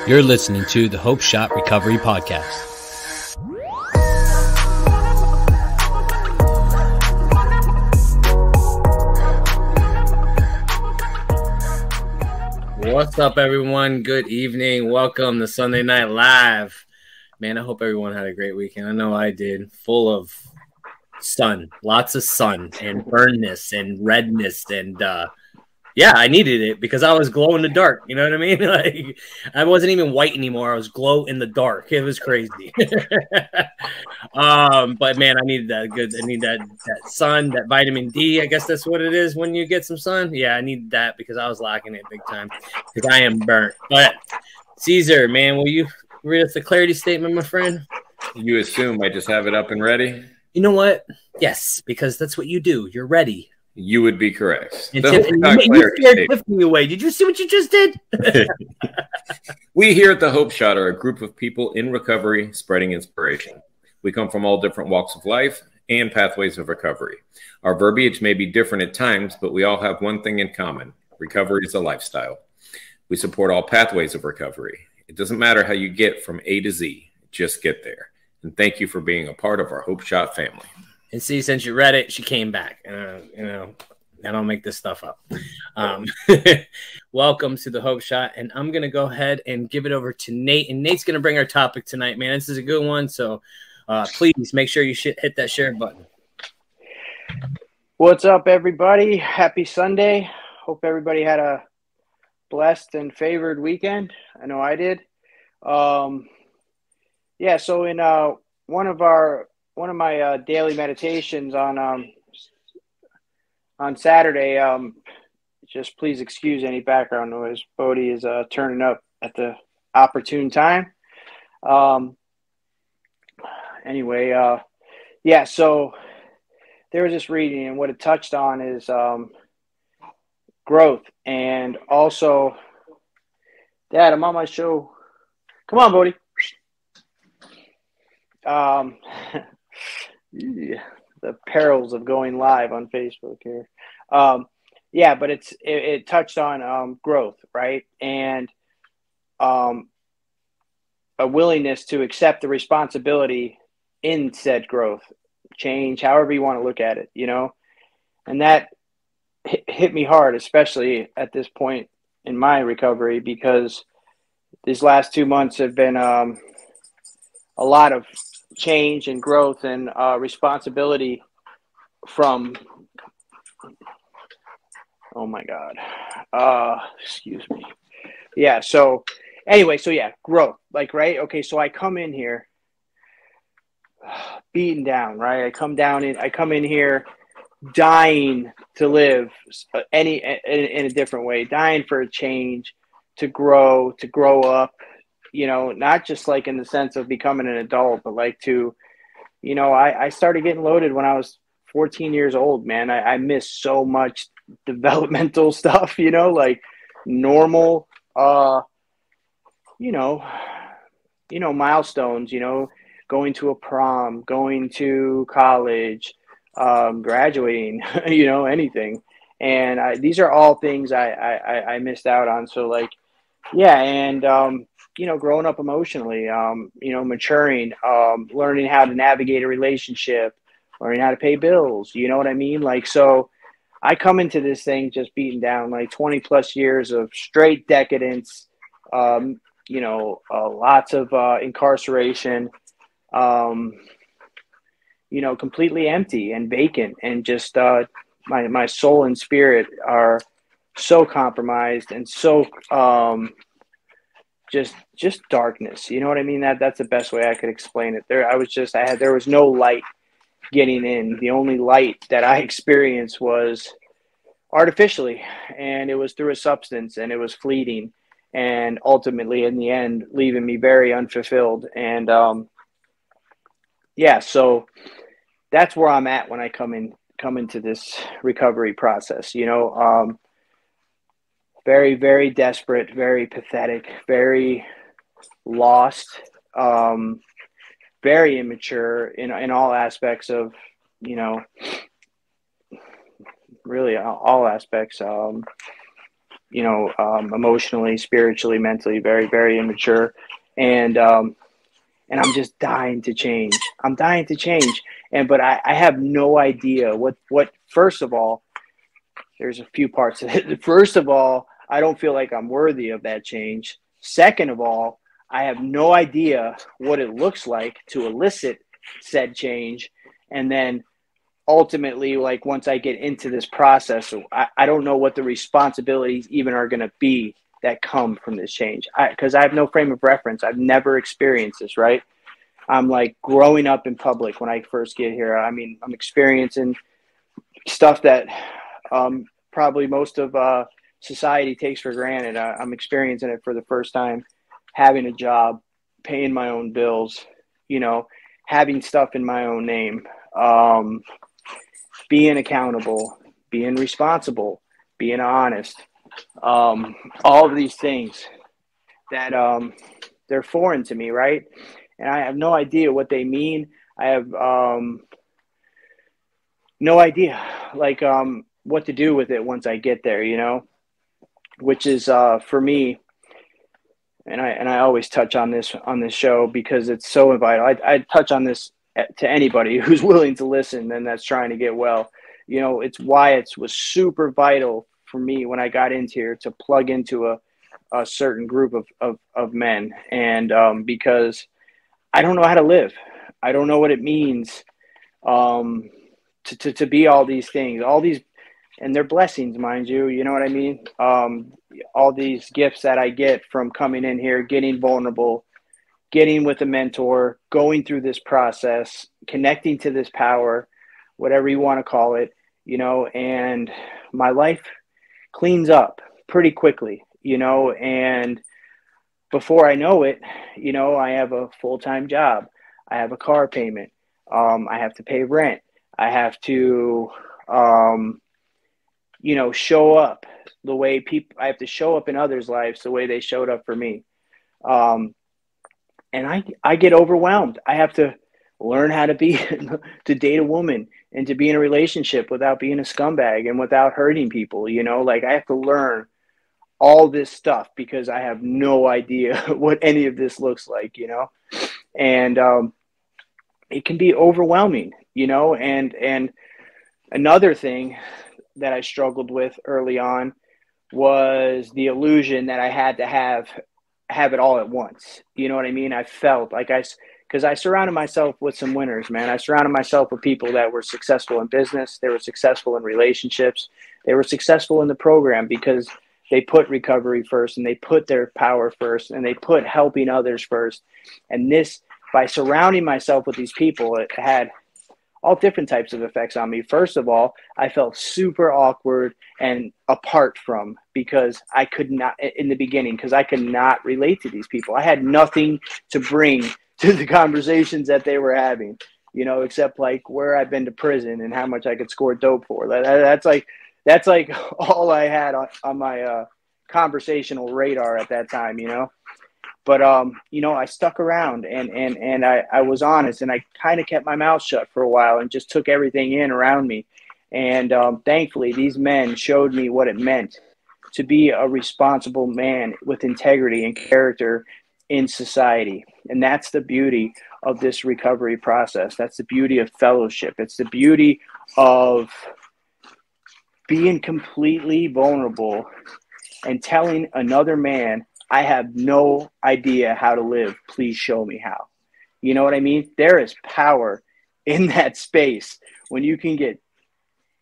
You're listening to the Hope Shot Recovery Podcast. What's up, everyone? Good evening. Welcome to Sunday Night Live. Man, I hope everyone had a great weekend. I know I did. Full of sun, lots of sun and burnness and redness. And yeah, I needed it because I was glow in the dark. You know what I mean? Like, I wasn't even white anymore. I was glow in the dark. It was crazy. But man, I needed that. I need that sun, that vitamin D. I guess that's what it is when you get some sun. Yeah, I needed that because I was lacking it big time because I am burnt. But Cesar, man, will you read us the clarity statement, my friend? You assume I just have it up and ready? You know what? Yes, because that's what you do. You're ready. You would be correct. And you scared Tiffany away. Did you see what you just did? We here at the Hope Shot are a group of people in recovery spreading inspiration. We come from all different walks of life and pathways of recovery. Our verbiage may be different at times, but we all have one thing in common. Recovery is a lifestyle. We support all pathways of recovery. It doesn't matter how you get from A to Z. Just get there. And thank you for being a part of our Hope Shot family. And see, since you read it, she came back. You know, I don't make this stuff up. Welcome to the Hope Shot. And I'm going to go ahead and give it over to Nate. And Nate's going to bring our topic tonight, man. This is a good one. So please make sure you hit that share button. What's up, everybody? Happy Sunday. Hope everybody had a blessed and favored weekend. I know I did. Yeah, so in one of my daily meditations on Saturday, just please excuse any background noise. Bodie is turning up at the opportune time. Anyway, yeah, so there was this reading, and what it touched on is growth, and also, Dad, I'm on my show. Come on, Bodie. The perils of going live on Facebook here. Yeah, but it touched on growth, right? And a willingness to accept the responsibility in said growth, change, however you want to look at it, you know? And that hit me hard, especially at this point in my recovery, because these last 2 months have been a lot of change and growth and responsibility from, oh my God, excuse me. Yeah. So anyway, so yeah, growth, like, right. Okay. So I come in here beaten down, right? I come in here dying to live in a different way, dying for a change, to grow up, you know, not just like in the sense of becoming an adult, but like to, you know, I started getting loaded when I was 14 years old, man. I missed so much developmental stuff, you know, like normal, you know, milestones, you know, going to a prom, going to college, graduating, you know, anything. And these are all things I missed out on. So like, yeah. And, you know, growing up emotionally, you know, maturing, learning how to navigate a relationship, learning how to pay bills, you know what I mean? Like, so I come into this thing just beaten down, like 20 plus years of straight decadence, you know, lots of incarceration, you know, completely empty and vacant, and just my soul and spirit are so compromised and so just darkness, you know what I mean? That's the best way I could explain it. There was no light getting in. The only light that I experienced was artificially, and it was through a substance, and it was fleeting, and ultimately in the end leaving me very unfulfilled. And yeah, so that's where I'm at when I come into this recovery process, you know. Very, very desperate, very pathetic, very lost, very immature in all aspects of, you know, really all aspects. emotionally, spiritually, mentally, very, very immature. And I'm just dying to change. I'm dying to change. But I have no idea what, first of all, there's a few parts of it. First of all, I don't feel like I'm worthy of that change. Second of all, I have no idea what it looks like to elicit said change. And then ultimately, like once I get into this process, I don't know what the responsibilities even are going to be that come from this change. Because I have no frame of reference. I've never experienced this, right? I'm like growing up in public when I first get here. I mean, I'm experiencing stuff that probably most of society takes for granted. I'm experiencing it for the first time, having a job, paying my own bills, having stuff in my own name, being accountable, being responsible, being honest, all of these things that they're foreign to me, right? And I have no idea what they mean. I have no idea, like, what to do with it once I get there, which is for me. And I always touch on this show because it's so vital. I touch on this to anybody who's willing to listen and that's trying to get well. It's why it was super vital for me when I got into here to plug into a certain group of men. And because I don't know how to live. I don't know what it means to be all these things, and they're blessings, mind you. You know what I mean? All these gifts that I get from coming in here, getting vulnerable, getting with a mentor, going through this process, connecting to this power, whatever you want to call it, and my life cleans up pretty quickly, and before I know it, I have a full-time job. I have a car payment. I have to pay rent. I have to, show up the way I have to show up in others' lives the way they showed up for me. And I get overwhelmed. I have to learn how to to date a woman and to be in a relationship without being a scumbag and without hurting people, like I have to learn all this stuff because I have no idea what any of this looks like, and it can be overwhelming, and another thing that I struggled with early on was the illusion that I had to have it all at once. You know what I mean? I felt like because I surrounded myself with some winners, man. I surrounded myself with people that were successful in business. They were successful in relationships. They were successful in the program because they put recovery first and they put their power first and they put helping others first. And by surrounding myself with these people, it had all different types of effects on me. First of all, I felt super awkward and apart from because I could not, in the beginning, because I could not relate to these people. I had nothing to bring to the conversations that they were having, except like where I've been to prison and how much I could score dope for. That's like all I had on my conversational radar at that time, But, I stuck around and I was honest and I kind of kept my mouth shut for a while and just took everything in around me. And thankfully, these men showed me what it meant to be a responsible man with integrity and character in society. And that's the beauty of this recovery process. That's the beauty of fellowship. It's the beauty of being completely vulnerable and telling another man, I have no idea how to live. Please show me how. You know what I mean? There is power in that space when you can get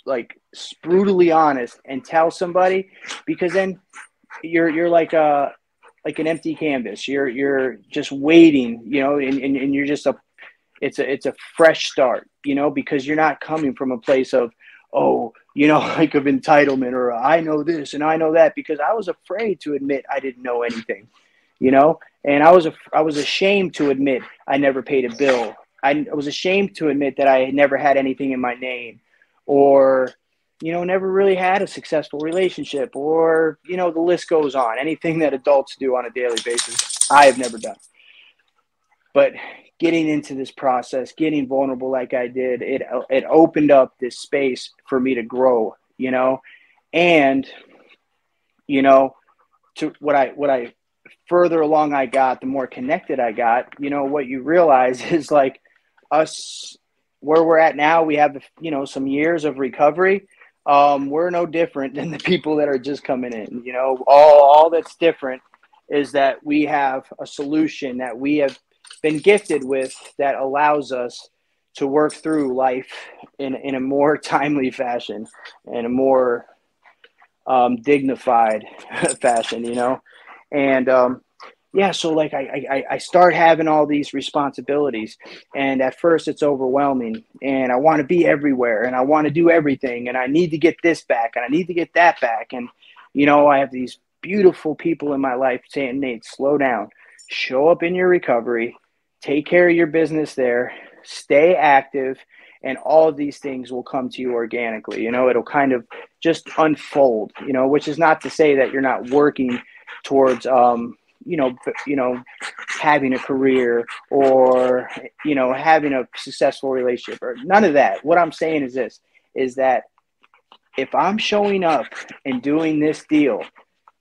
like brutally honest and tell somebody, because then you're like an empty canvas. You're just waiting, and you're just it's a fresh start, because you're not coming from a place of, like of entitlement or I know this and I know that, because I was afraid to admit I didn't know anything, and I was ashamed to admit I never paid a bill. I was ashamed to admit that I had never had anything in my name or, never really had a successful relationship or, the list goes on. Anything that adults do on a daily basis, I have never done. But getting into this process, getting vulnerable like I did, it opened up this space for me to grow, and you know, to what I further along I got, the more connected I got, you know, what you realize is like us where we're at now, we have, you know, some years of recovery. We're no different than the people that are just coming in, you know, all that's different is that we have a solution that we have been gifted with that allows us to work through life in a more timely fashion and a more dignified fashion, you know? And yeah, so like I start having all these responsibilities, and at first it's overwhelming, and I want to be everywhere, and I want to do everything, and I need to get this back, and I need to get that back. And, you know, I have these beautiful people in my life saying, Nate, slow down, show up in your recovery, take care of your business there, stay active, and all of these things will come to you organically. You know, it'll kind of just unfold, you know, which is not to say that you're not working towards, you know, having a career or, you know, having a successful relationship or none of that. What I'm saying is this, is that if I'm showing up and doing this deal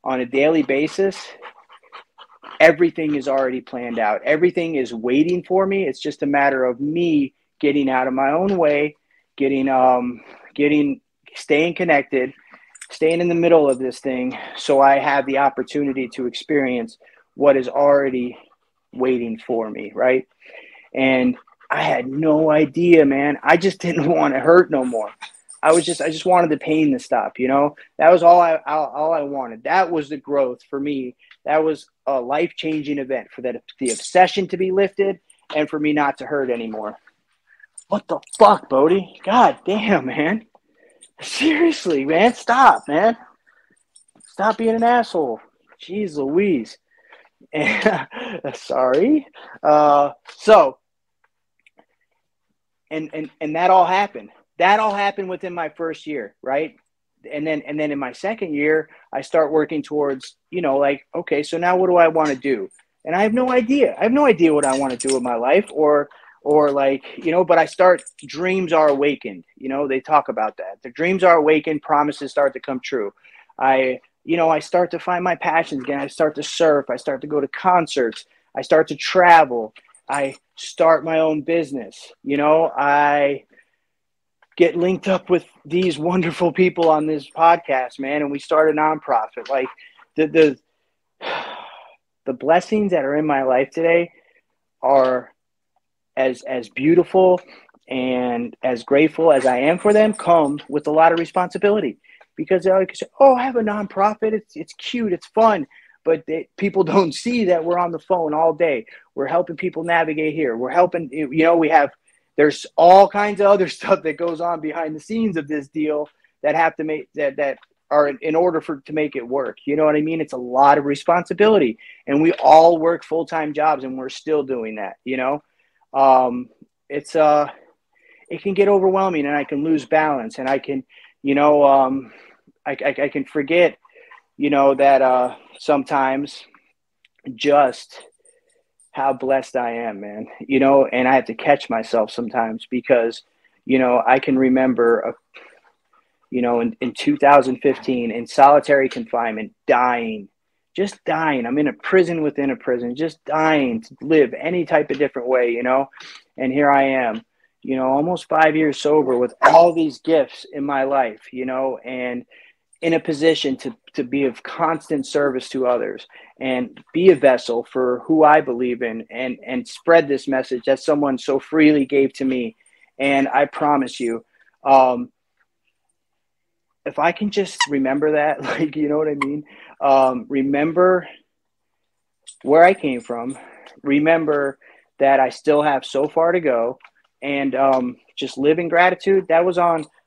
on a daily basis, everything is already planned out. Everything is waiting for me. It's just a matter of me getting out of my own way, staying connected, staying in the middle of this thing, so I have the opportunity to experience what is already waiting for me, right? And I had no idea, man. I just didn't want to hurt no more. I just wanted the pain to stop, you know? That was all I wanted. That was the growth for me. That was a life-changing event, for the obsession to be lifted and for me not to hurt anymore. What the fuck, Bodie? God damn, man. Seriously, man. Stop, man. Stop being an asshole. Jeez Louise. Sorry. So, and that all happened. That all happened within my first year, right? And then in my second year, I start working towards, you know, like, okay, so now what do I want to do? And I have no idea. I have no idea what I want to do with my life, or like, you know, but I start, dreams are awakened. You know, they talk about that. The dreams are awakened, promises start to come true. I start to find my passions again. I start to surf. I start to go to concerts. I start to travel. I start my own business. You know, I get linked up with these wonderful people on this podcast, man. And we start a nonprofit. Like the blessings that are in my life today are as beautiful and as grateful as I am for them, come with a lot of responsibility, because they're like, oh, I have a nonprofit. It's cute. It's fun. But people don't see that we're on the phone all day. We're helping people navigate here. We're helping, you know, there's all kinds of other stuff that goes on behind the scenes of this deal that have to make that are in order to make it work. You know what I mean? It's a lot of responsibility, and we all work full-time jobs, and we're still doing that. You know, it can get overwhelming, and I can lose balance, and I can, you know, I can forget, you know, that sometimes just how blessed I am, man, you know, and I have to catch myself sometimes because, you know, I can remember, you know, in 2015 in solitary confinement, just dying. I'm in a prison within a prison, just dying to live any type of different way, you know, and here I am, you know, almost 5 years sober with all these gifts in my life, you know, and in a position to be of constant service to others and be a vessel for who I believe in, and spread this message that someone so freely gave to me. And I promise you, if I can just remember that, like, you know what I mean? Remember where I came from, remember that I still have so far to go, and just live in gratitude.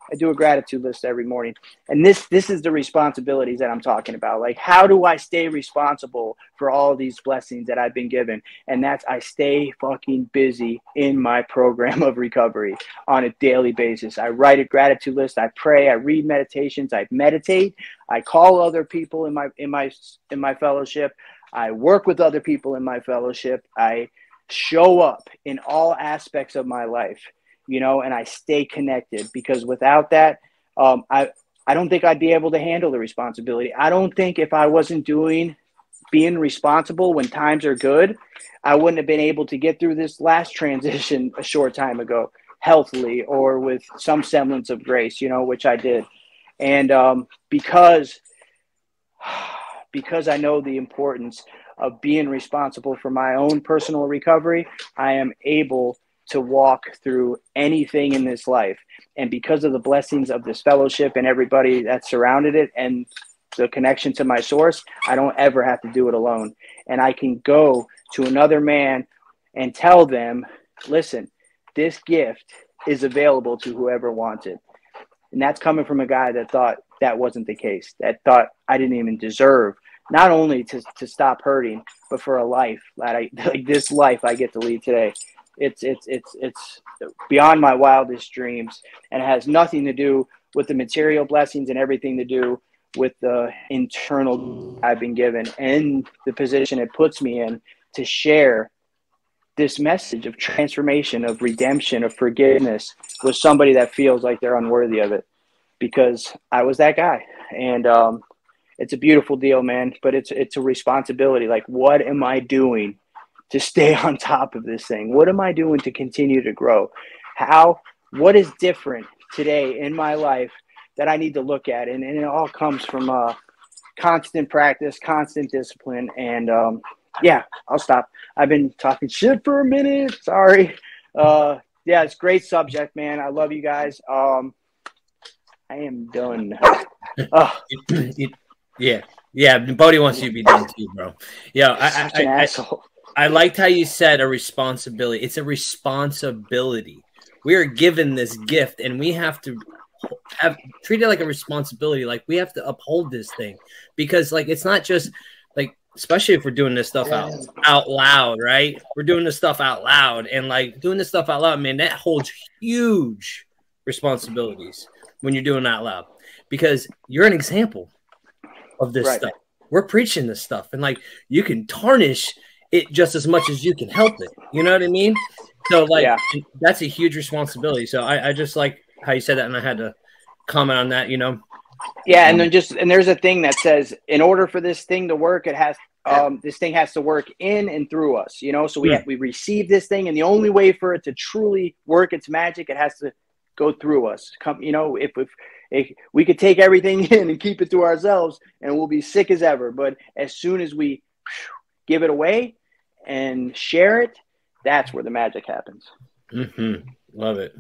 I do a gratitude list every morning. And this is the responsibilities that I'm talking about. Like, how do I stay responsible for all these blessings that I've been given? And that's, I stay fucking busy in my program of recovery on a daily basis. I write a gratitude list. I pray. I read meditations. I meditate. I call other people in my fellowship. I work with other people in my fellowship. I show up in all aspects of my life, you know, and I stay connected, because without that, I don't think I'd be able to handle the responsibility. I don't think if I wasn't being responsible when times are good, I wouldn't have been able to get through this last transition a short time ago healthily or with some semblance of grace, you know, which I did. And because I know the importance of being responsible for my own personal recovery, I am able to walk through anything in this life. And because of the blessings of this fellowship and everybody that surrounded it and the connection to my source, I don't ever have to do it alone. And I can go to another man and tell them, listen, this gift is available to whoever wants it. And that's coming from a guy that thought that wasn't the case, that thought I didn't even deserve not only to stop hurting, but for a life that like this life I get to lead today. It's beyond my wildest dreams, and it has nothing to do with the material blessings and everything to do with the internal I've been given and the position it puts me in to share this message of transformation, of redemption, of forgiveness with somebody that feels like they're unworthy of it, because I was that guy. And it's a beautiful deal, man, but it's a responsibility. Like, what am I doing to stay on top of this thing? What am I doing to continue to grow? What is different today in my life that I need to look at? And it all comes from constant practice, constant discipline. And yeah, I'll stop. I've been talking shit for a minute. Sorry. Yeah, it's a great subject, man. I love you guys. I am done. Yeah. Bodie wants you to be done too, bro. Yeah, I liked how you said a responsibility. It's a responsibility. We are given this gift, and we have to treat it like a responsibility. Like, we have to uphold this thing, because like it's not just like, especially if we're doing this stuff out loud, right? We're doing this stuff out loud, and like doing this stuff out loud, man, that holds huge responsibilities when you're doing it out loud, because you're an example of this stuff. We're preaching this stuff, and like you can tarnish it just as much as you can help it. You know what I mean? So like that's a huge responsibility. So I just like how you said that, and I had to comment on that, you know. Yeah, and then there's a thing that says in order for this thing to work, it has this thing has to work in and through us, you know. So we receive this thing, and the only way for it to truly work its magic, it has to go through us. You know, if we could take everything in and keep it to ourselves, and we'll be sick as ever. But as soon as we give it away and share it, that's where the magic happens. Love it.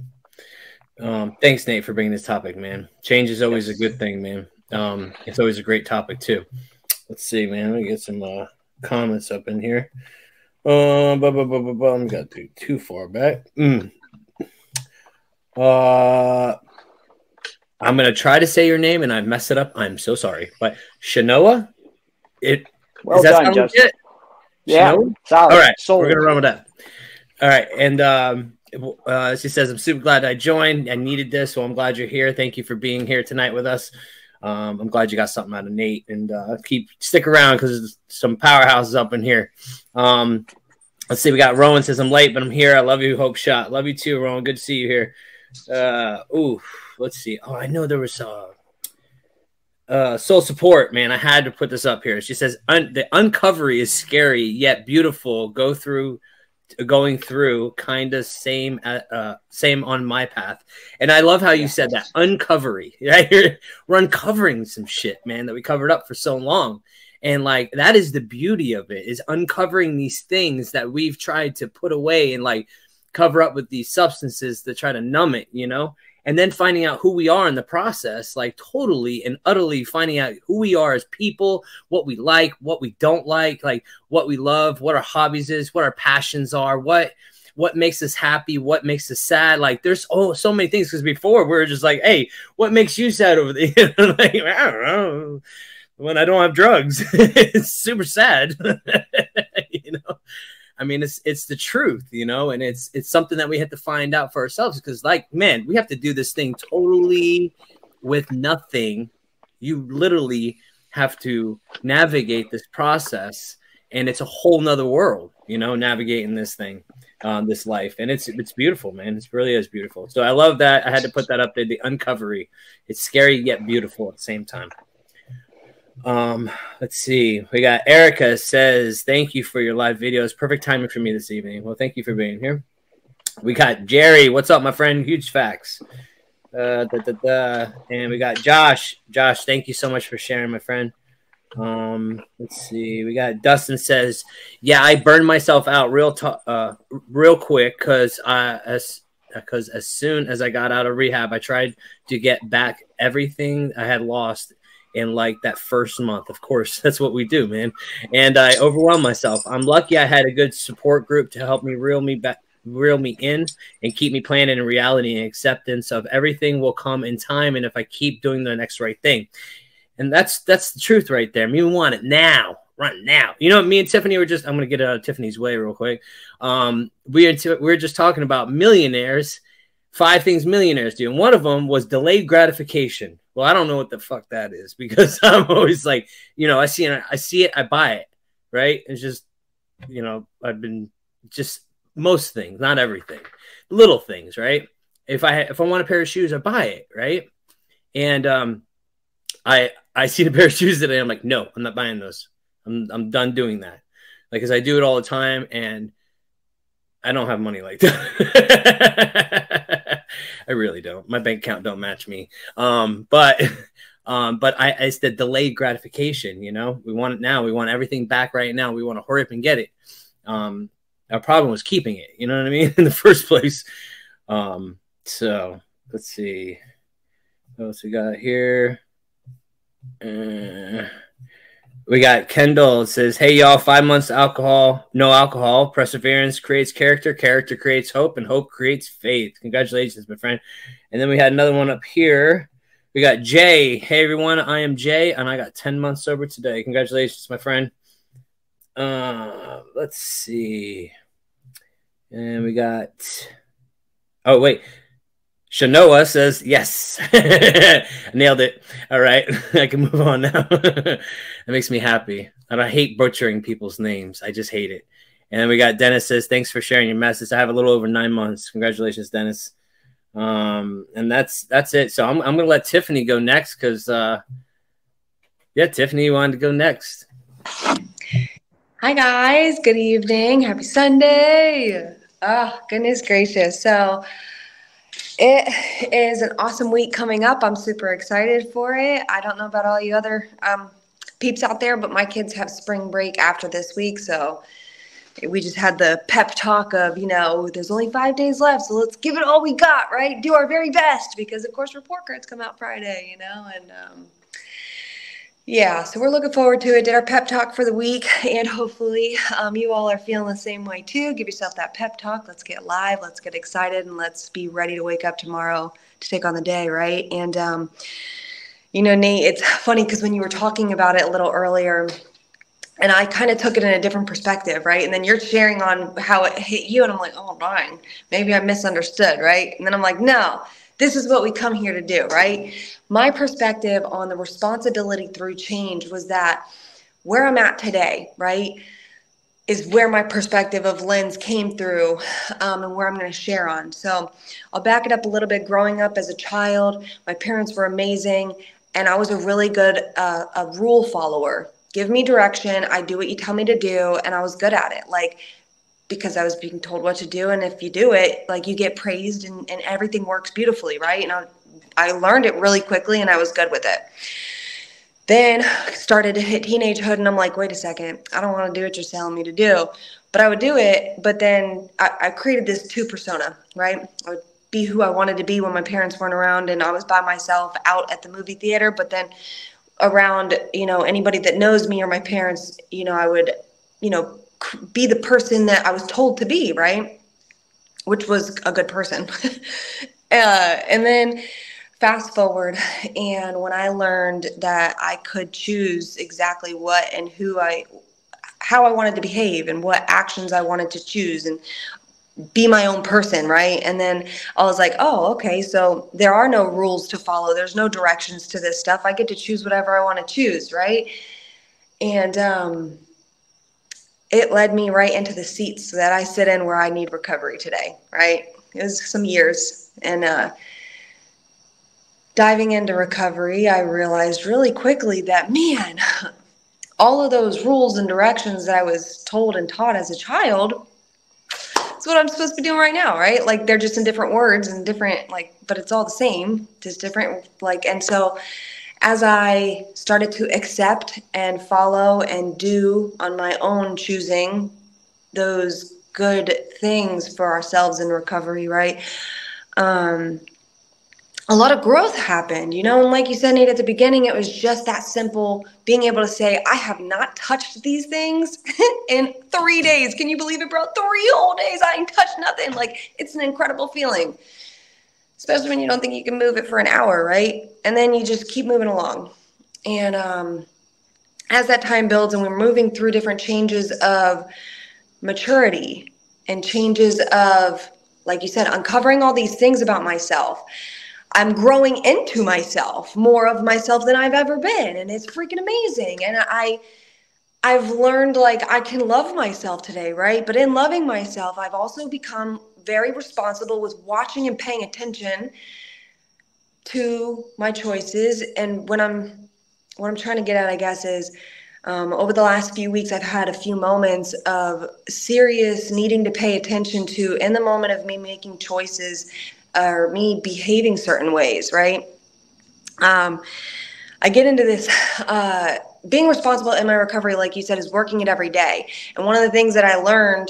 Thanks, Nate, for bringing this topic, man. Change is always a good thing, man. It's always a great topic too. Let's see, man. Let me get some comments up in here. I'm gonna do too far back. I'm gonna try to say your name, and I mess it up. I'm so sorry, but Shanoa. Well done, Justin. Yeah, solid. All right, we're gonna run with that. All right, and she says, "I'm super glad I joined. I needed this, so I'm glad you're here. Thank you for being here tonight with us. I'm glad you got something out of Nate, and stick around because there's some powerhouses up in here." Let's see. We got Rowan says, "I'm late, but I'm here. I love you, Hope Shot. Love you too, Rowan. Good to see you here." Let's see. Oh, I know there was soul support, man. I had to put this up here. She says, the uncovery is scary yet beautiful. Going through kind of same on my path. And I love how you said that, uncovery. Right? We're uncovering some shit, man, that we covered up for so long. And like that is the beauty of it, is uncovering these things that we've tried to put away and like cover up with these substances to try to numb it, you know. And then finding out who we are in the process, like totally and utterly finding out who we are as people, what we like, what we don't like what we love, what our hobbies is, what our passions are, what makes us happy, what makes us sad. Like there's so many things, because before we were just like, hey, what makes you sad over there? Like, I don't know. When I don't have drugs, it's super sad, you know. I mean, it's the truth, you know, and it's something that we have to find out for ourselves, because like, man, we have to do this thing totally with nothing. You literally have to navigate this process, and it's a whole nother world, you know, navigating this thing. this life, and it's beautiful, man. It really is beautiful. So I love that. I had to put that up there. The uncovery. It's scary yet beautiful at the same time. Let's see. We got Erica says, "Thank you for your live videos. Perfect timing for me this evening." Well, thank you for being here. We got Jerry. What's up, my friend? Huge facts. And we got Josh. Josh, thank you so much for sharing, my friend. Let's see. We got Dustin says, "Yeah, I burned myself out real quick because as soon as I got out of rehab, I tried to get back everything I had lost in like that first month. Of course, that's what we do, man. And I overwhelmed myself. I'm lucky I had a good support group to help me reel me in and keep me planted in reality and acceptance of everything will come in time. And if I keep doing the next right thing." And that's the truth right there. We want it now, right now. You know, me and Tiffany were just, I'm going to get out of Tiffany's way real quick. We were just talking about millionaires, 5 things millionaires do. And one of them was delayed gratification. Well, I don't know what the fuck that is, because I'm always like, you know, I see it, I buy it, right? It's just, you know, I've been just most things, not everything, little things, right? If I want a pair of shoes, I buy it, right? And I see the pair of shoes today. I'm like, no, I'm not buying those. I'm done doing that. Like, cause I do it all the time, and I don't have money like that. I really don't. My bank account don't match me. But it's the delayed gratification. You know, we want it now. We want everything back right now. We want to hurry up and get it. Our problem was keeping it. You know what I mean? In the first place. So let's see what else we got here. We got Kendall. It says, "Hey y'all, 5 months alcohol, no alcohol. Perseverance creates character, character creates hope, and hope creates faith." Congratulations, my friend. And then we had another one up here. We got Jay. "Hey everyone, I am Jay, and I got 10 months sober today." Congratulations, my friend. Let's see. And we got, oh wait, Shanoa says, "Yes." Nailed it. All right. I can move on now. That makes me happy. And I hate butchering people's names. I just hate it. And then we got Dennis says, "Thanks for sharing your message. I have a little over 9 months." Congratulations, Dennis. And that's it. So I'm going to let Tiffany go next because, yeah, Tiffany, you wanted to go next. Hi, guys. Good evening. Happy Sunday. Oh, goodness gracious. So it is an awesome week coming up. I'm super excited for it. I don't know about all you other peeps out there, but my kids have spring break after this week. So we just had the pep talk of, you know, there's only 5 days left. So let's give it all we got, right? Do our very best because, of course, report cards come out Friday, you know, and yeah, so we're looking forward to it. Did our pep talk for the week, and hopefully you all are feeling the same way too. Give yourself that pep talk. Let's get live. Let's get excited, and let's be ready to wake up tomorrow to take on the day, right? And, you know, Nate, it's funny because when you were talking about it a little earlier, and I kind of took it in a different perspective, right? And then you're sharing on how it hit you, and I'm like, oh, dang, maybe I misunderstood, right? And then I'm like, no, this is what we come here to do, right? My perspective on the responsibility through change was that where I'm at today, right, is where my perspective of lens came through and where I'm going to share on. So I'll back it up a little bit. Growing up as a child, my parents were amazing, and I was a really good a rule follower. Give me direction. I do what you tell me to do, and I was good at it. Like, because I was being told what to do, and if you do it, like, you get praised and everything works beautifully, right? And I learned it really quickly, and I was good with it. Then started to hit teenagehood, and I'm like, wait a second, I don't want to do what you're telling me to do. But I would do it, but then I created this 2 persona, right? I would be who I wanted to be when my parents weren't around, and I was by myself out at the movie theater, but then around, you know, anybody that knows me or my parents, you know, I would, you know, be the person that I was told to be, right? Which was a good person. And then fast forward, and when I learned that I could choose exactly what and how I wanted to behave and what actions I wanted to choose and be my own person, right? And then I was like, oh, okay, so there are no rules to follow. There's no directions to this stuff. I get to choose whatever I want to choose, right? And it led me right into the seats that I sit in where I need recovery today, right? It was some years. And diving into recovery, I realized really quickly that, man, all of those rules and directions that I was told and taught as a child, it's what I'm supposed to be doing right now, right? Like, they're just in different words and different, like, but it's all the same, just different, like, and so as I started to accept and follow and do on my own choosing those good things for ourselves in recovery, right? A lot of growth happened, you know, and like you said, Nate, at the beginning, it was just that simple, being able to say, I have not touched these things in 3 days. Can you believe it, bro? 3 whole days, I ain't touched nothing. Like, it's an incredible feeling, especially when you don't think you can move it for an hour, right? And then you just keep moving along. And as that time builds and we're moving through different changes of maturity and changes of, like you said, uncovering all these things about myself, I'm growing into myself, more of myself than I've ever been. And it's freaking amazing. And I've learned, like, I can love myself today, right? But in loving myself, I've also become very responsible with watching and paying attention to my choices. And what I'm trying to get at, I guess, is over the last few weeks, I've had a few moments of serious needing to pay attention to, in the moment of me making choices or me behaving certain ways, right? I get into this, being responsible in my recovery, like you said, is working it every day. And one of the things that I learned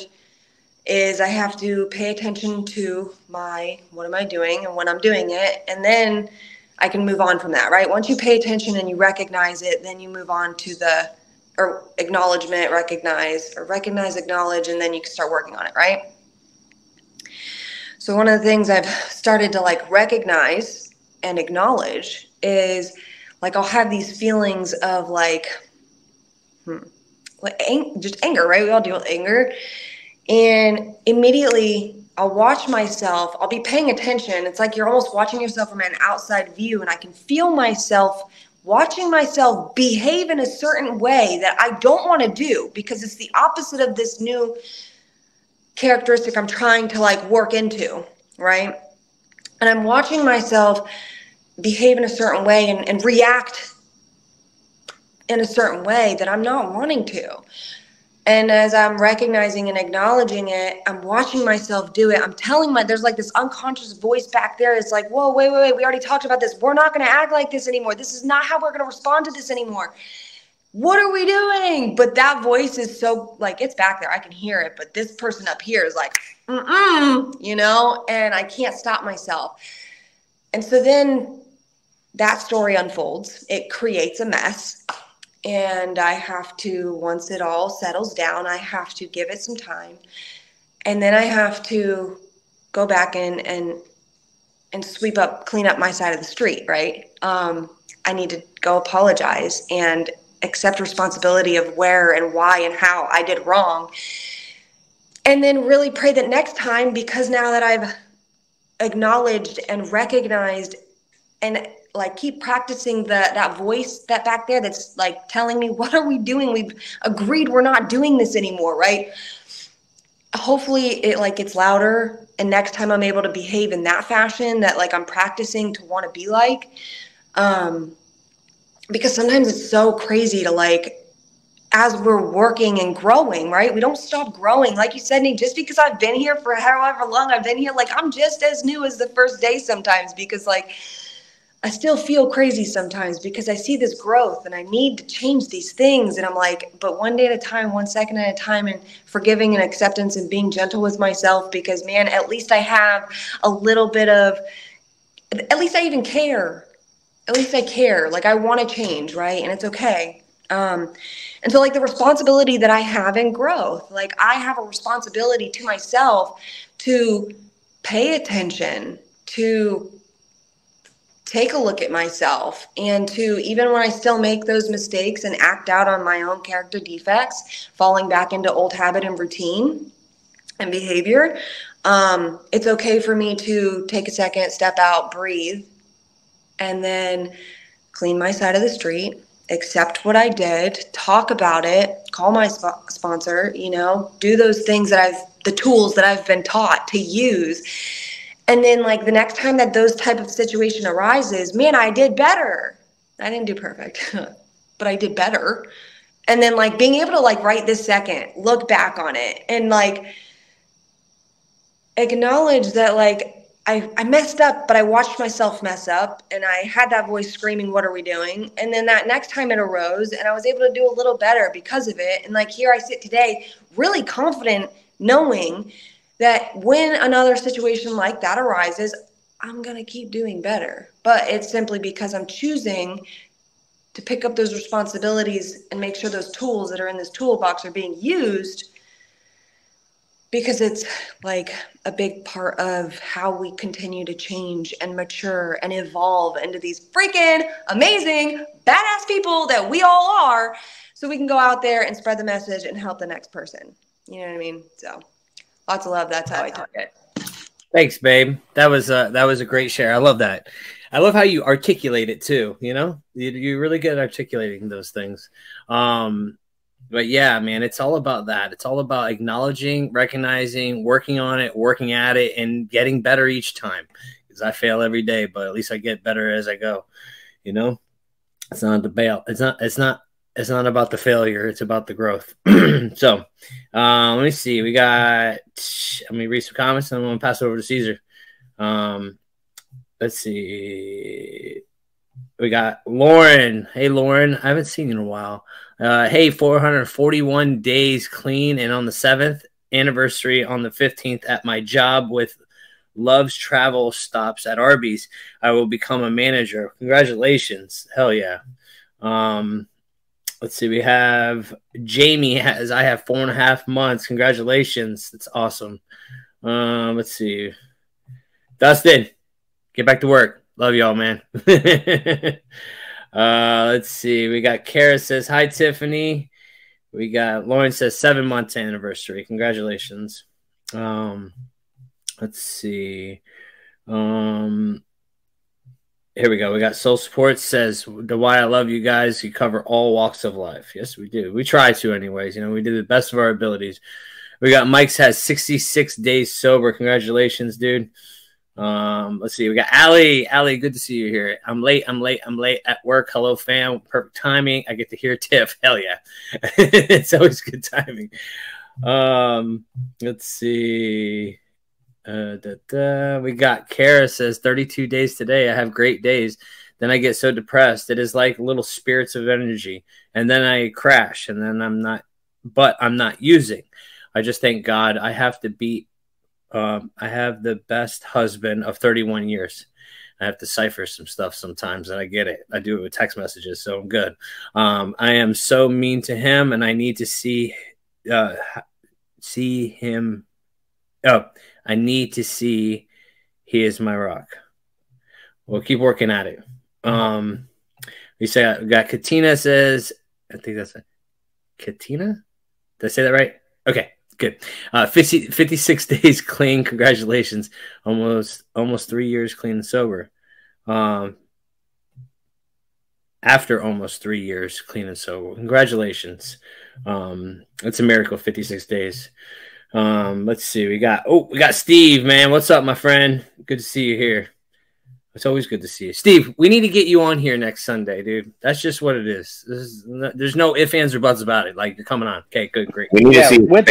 is I have to pay attention to what am I doing and when I'm doing it. And then I can move on from that, right? Once you pay attention and you recognize it, then you move on to acknowledgement, recognize, acknowledge, and then you can start working on it, right? So one of the things I've started to, like, recognize and acknowledge is, like, I'll have these feelings of just anger, right? We all deal with anger. And immediately I'll watch myself. I'll be paying attention. It's like you're almost watching yourself from an outside view, and I can feel myself watching myself behave in a certain way that I don't want to do, because it's the opposite of this new characteristic I'm trying to, like, work into, right? And I'm watching myself behave in a certain way and react in a certain way that I'm not wanting to. And as I'm recognizing and acknowledging it, I'm watching myself do it. I'm telling there's like this unconscious voice back there. It's like, whoa, wait. We already talked about this. We're not going to act like this anymore. This is not how we're going to respond to this anymore. What are we doing? But that voice is so, like, it's back there. I can hear it. But this person up here is like, you know, and I can't stop myself. And so then that story unfolds. It creates a mess. And I have to, once it all settles down, I have to give it some time. And then I have to go back and clean up my side of the street, right? I need to go apologize and accept responsibility of where and why and how I did wrong. And then really pray that next time, because now that I've acknowledged and recognized and, like, keep practicing that voice that back there that's, like, telling me, what are we doing? We've agreed we're not doing this anymore, right? Hopefully it, like, gets louder, and next time I'm able to behave in that fashion that, like, I'm practicing to want to be like. Because sometimes it's so crazy to, like, as we're working and growing, right? We don't stop growing. Like you said, Nate, just because I've been here for however long I've been here, like, I'm just as new as the first day sometimes, because, like, I still feel crazy sometimes because I see this growth and I need to change these things. And I'm like, but one day at a time, 1 second at a time, and forgiving and acceptance and being gentle with myself, because, man, at least I have a little bit of, at least I even care. At least I care. Like, I want to change, right? And it's okay. And so, like, the responsibility that I have in growth, like, I have a responsibility to myself to pay attention, to take a look at myself, and to, even when I still make those mistakes and act out on my own character defects, falling back into old habit and routine and behavior, it's okay for me to take a second, step out, breathe, and then clean my side of the street accept what I did, talk about it, call my sponsor, you know, do those things the tools that I've been taught to use. And then like the next time that those type of situation arises, man, I did better. I didn't do perfect, but I did better. And then like being able to like right this second, look back on it and like acknowledge that like I messed up, but I watched myself mess up and I had that voice screaming, what are we doing? And then that next time it arose and I was able to do a little better because of it. And like here I sit today really confident knowing that when another situation like that arises, I'm going to keep doing better. But it's simply because I'm choosing to pick up those responsibilities and make sure those tools that are in this toolbox are being used, because it's like a big part of how we continue to change and mature and evolve into these freaking amazing, badass people that we all are, so we can go out there and spread the message and help the next person. You know what I mean? So lots of love. That's how I took it. Thanks, babe. That was a great share. I love that. I love how you articulate it too. You know, you're really good at articulating those things. But yeah, man, it's all about that. It's all about acknowledging, recognizing, working on it, working at it, and getting better each time. Because I fail every day, but at least I get better as I go. You know, it's not the bail. It's not about the failure. It's about the growth. So let me see. Let me read some comments and I'm going to pass it over to Cesar. Let's see. We got Lauren. Hey, Lauren. I haven't seen you in a while. Hey, 441 days clean and on the 7th anniversary on the 15th at my job with Love's Travel Stops at Arby's. I will become a manager. Congratulations. Hell yeah. Let's see. We have Jamie I have 4.5 months. Congratulations. That's awesome. Let's see. Dustin, get back to work. Love y'all, man. Let's see. We got Kara says, hi, Tiffany. We got Lauren says 7 months anniversary. Congratulations. Let's see. Here we go. We got Soul Support says, the why I love you guys. You cover all walks of life. Yes, we do. We try to anyways. You know, we do the best of our abilities. We got Mike's has 66 days sober. Congratulations, dude. Let's see. We got Allie. Allie, good to see you here. I'm late at work. Hello, fam. Perfect timing. I get to hear Tiff. Hell yeah. It's always good timing. Let's see. We got Kara says 32 days today. I have great days. Then I get so depressed. It is like little spirits of energy. And then I crash and then I'm not using. I just thank God I have the best husband of 31 years. I have to cipher some stuff sometimes and I get it. I do it with text messages. So I'm good. I am so mean to him and I need to see him. Oh, I need to see he is my rock. We'll keep working at it. We got Katina says, I think that's Katina. Did I say that right? Okay, good. 56 days clean. Congratulations. Almost 3 years clean and sober. After almost 3 years clean and sober. Congratulations. It's a miracle, 56 days. Let's see. We got Steve, man. What's up, my friend? Good to see you here. It's always good to see you. Steve, we need to get you on here next Sunday, dude. That's just what it is. There's no ifs, ands, or buts about it. Like, you're coming on. Okay, good, great. We need to see with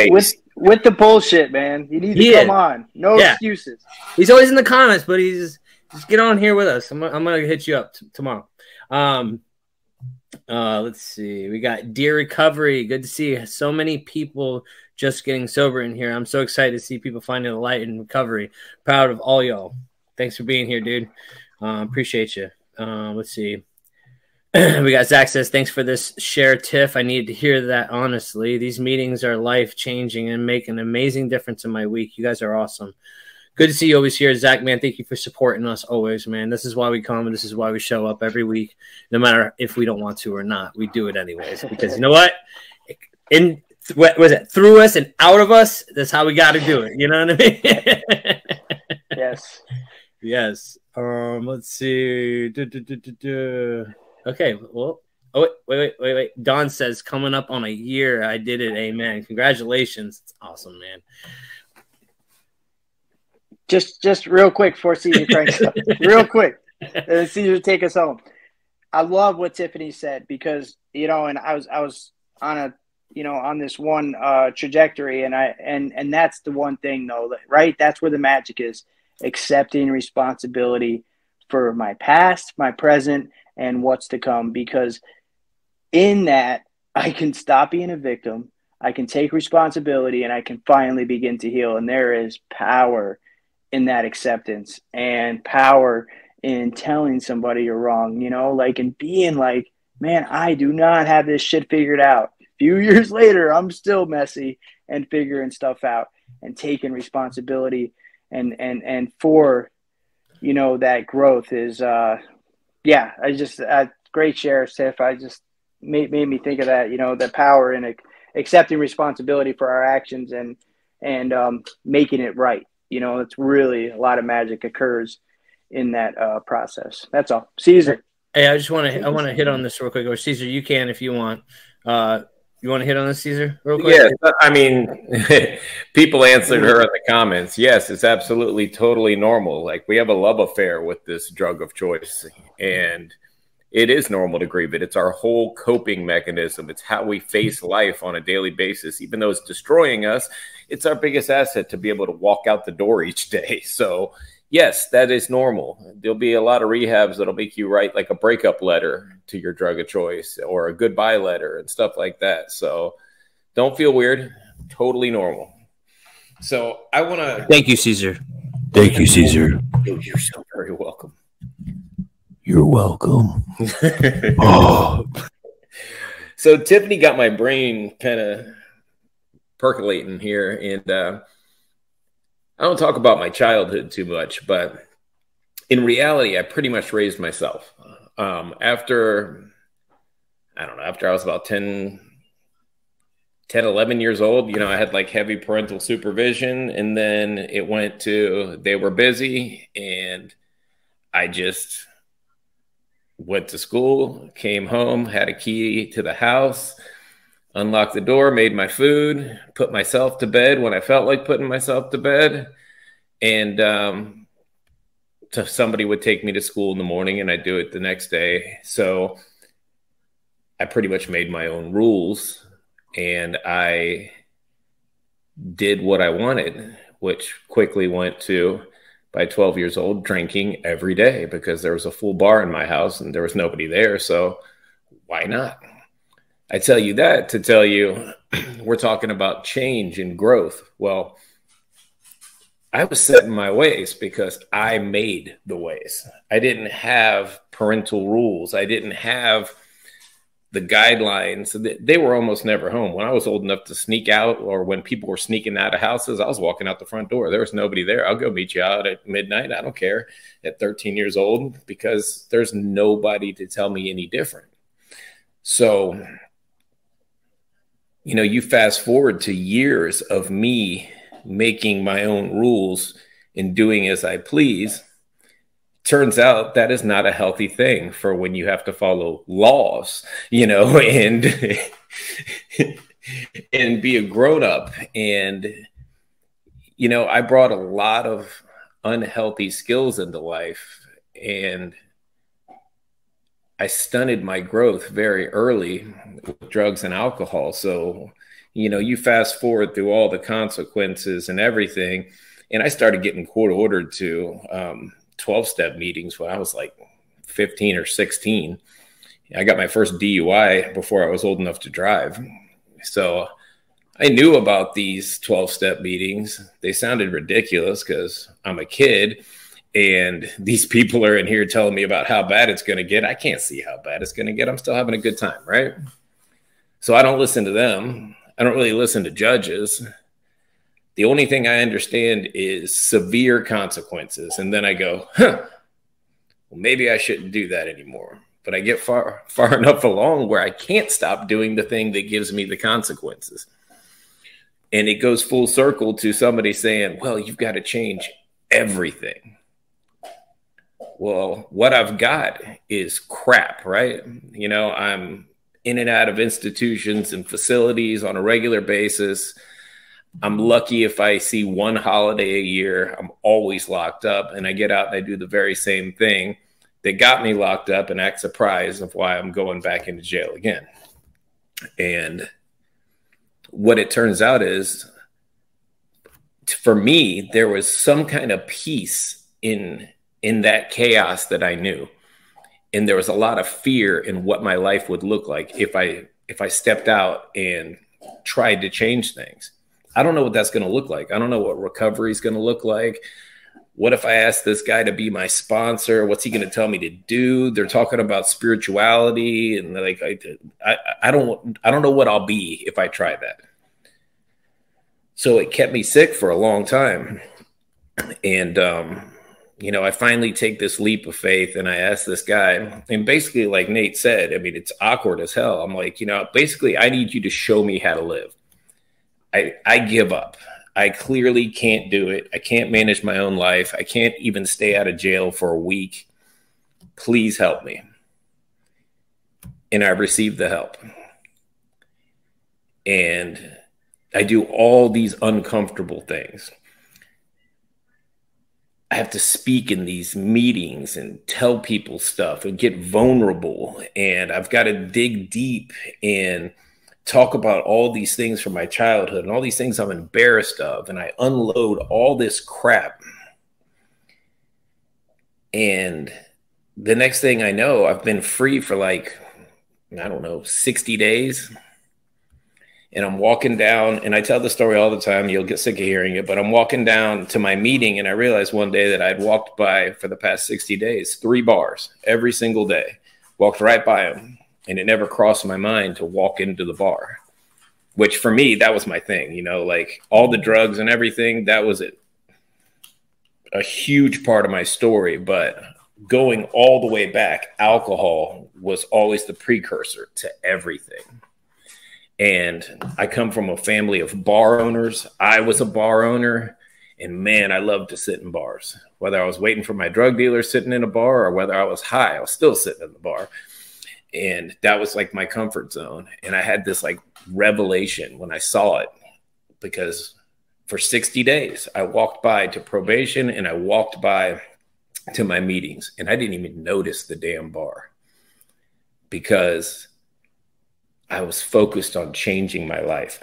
the bullshit, man. You need to come on. No excuses. He's always in the comments, but just get on here with us. I'm gonna hit you up tomorrow. Let's see. We got Dear Recovery. Good to see you. So many people just getting sober in here. I'm so excited to see people finding the light in recovery. Proud of all y'all. Thanks for being here, dude. Appreciate you. Let's see. We got Zach says, thanks for this share, Tiff. I needed to hear that, honestly. These meetings are life-changing and make an amazing difference in my week. You guys are awesome. Good to see you always here, Zach, man. Thank you for supporting us always, man. This is why we come and this is why we show up every week, no matter if we don't want to or not. We do it anyways because you know what? What was it? Through us and out of us, that's how we got to do it. You know what I mean? Yes. Yes. Let's see. Okay. Well, Oh, wait. Don says, coming up on a year. I did it. Amen. Congratulations. It's awesome, man. Just real quick before Cesar cranks up. Real quick. And Cesar, take us home. I love what Tiffani said because, and I was on a, on this one trajectory, and that's the one thing though, right? That's where the magic is, accepting responsibility for my past, my present, and what's to come, because in that I can stop being a victim, I can take responsibility, and I can finally begin to heal. And there is power in that acceptance and power in telling somebody you're wrong, and being like, man, I do not have this shit figured out. A few years later, I'm still messy and figuring stuff out and taking responsibility and for, that growth is, great share, Tiff. I just made me think of that, the power in accepting responsibility for our actions and making it right. It's really a lot of magic occurs in that process. That's all. Cesar. Hey, I want to hit on this real quick. Or Cesar, you can if you want. You want to hit on this, Cesar, real quick? Yes, I mean, people answered her in the comments. Yes, it's absolutely totally normal. Like, we have a love affair with this drug of choice, and it is normal to grieve it. It's our whole coping mechanism. It's how we face life on a daily basis. Even though it's destroying us, it's our biggest asset to be able to walk out the door each day. So yes, that is normal. There'll be a lot of rehabs that'll make you write like a breakup letter to your drug of choice or a goodbye letter and stuff like that. So don't feel weird. Totally normal. So I want to thank you, Cesar. Thank you, Cesar. You're so very welcome. You're welcome. Oh. So Tiffani got my brain kind of percolating here, and I don't talk about my childhood too much, but in reality, I pretty much raised myself. After I was about 10, 11 years old, I had like heavy parental supervision, and then it went to they were busy, and I just went to school, came home, had a key to the house, unlocked the door, made my food, put myself to bed when I felt like putting myself to bed. And so somebody would take me to school in the morning and I'd do it the next day. So I pretty much made my own rules and I did what I wanted, which quickly went to, by 12 years old, drinking every day because there was a full bar in my house and there was nobody there. So why not? I tell you that to tell you we're talking about change and growth. Well, I was set in my ways because I made the ways. I didn't have parental rules. I didn't have the guidelines. They were almost never home. When I was old enough to sneak out, or when people were sneaking out of houses, I was walking out the front door. There was nobody there. I'll go meet you out at midnight. I don't care at 13 years old because there's nobody to tell me any different. So, you fast forward to years of me making my own rules and doing as I please. Turns out that is not a healthy thing for when you have to follow laws, and and be a grown up. And, I brought a lot of unhealthy skills into life, and I stunted my growth very early with drugs and alcohol. So, you fast forward through all the consequences and everything. And I started getting court ordered to 12-step meetings when I was like 15 or 16. I got my first DUI before I was old enough to drive. So I knew about these 12-step meetings. They sounded ridiculous because I'm a kid. And these people are in here telling me about how bad it's going to get. I can't see how bad it's going to get. I'm still having a good time, right? So I don't listen to them. I don't really listen to judges. The only thing I understand is severe consequences. And then I go, well, maybe I shouldn't do that anymore. But I get far enough along where I can't stop doing the thing that gives me the consequences. And it goes full circle to somebody saying, well, you've got to change everything. well, what I've got is crap, right? You know, I'm in and out of institutions and facilities on a regular basis. I'm lucky if I see one holiday a year. I'm always locked up, and I get out and I do the very same thing that got me locked up and act surprised of why I'm going back into jail again. And what it turns out is, for me, there was some kind of peace in that chaos that I knew. And there was a lot of fear in what my life would look like if I stepped out and tried to change things. I don't know what that's going to look like. I don't know what recovery is going to look like. What if I ask this guy to be my sponsor? What's he going to tell me to do? They're talking about spirituality, and like I don't know what I'll be if I try that. So it kept me sick for a long time. And you know, I finally take this leap of faith, and I ask this guy, and basically, like Nate said, I mean, it's awkward as hell. I'm like, you know, basically, I need you to show me how to live. I give up. I clearly can't do it. I can't manage my own life. I can't even stay out of jail for a week. Please help me. And I received the help. And I do all these uncomfortable things. I have to speak in these meetings and tell people stuff and get vulnerable. And I've got to dig deep and talk about all these things from my childhood and all these things I'm embarrassed of. And I unload all this crap. And the next thing I know, I've been free for like, I don't know, 60 days. And I'm walking down, and I tell the story all the time. You'll get sick of hearing it, but I'm walking down to my meeting, and I realized one day that I'd walked by for the past 60 days, 3 bars every single day, walked right by them. And it never crossed my mind to walk into the bar, which for me, that was my thing, you know, like all the drugs and everything. That was a huge part of my story. But going all the way back, alcohol was always the precursor to everything. And I come from a family of bar owners. I was a bar owner, and man, I loved to sit in bars. Whether I was waiting for my drug dealer sitting in a bar or whether I was high, I was still sitting in the bar. And that was like my comfort zone. And I had this like revelation when I saw it, because for 60 days, I walked by to probation and I walked by to my meetings, and I didn't even notice the damn bar because I was focused on changing my life.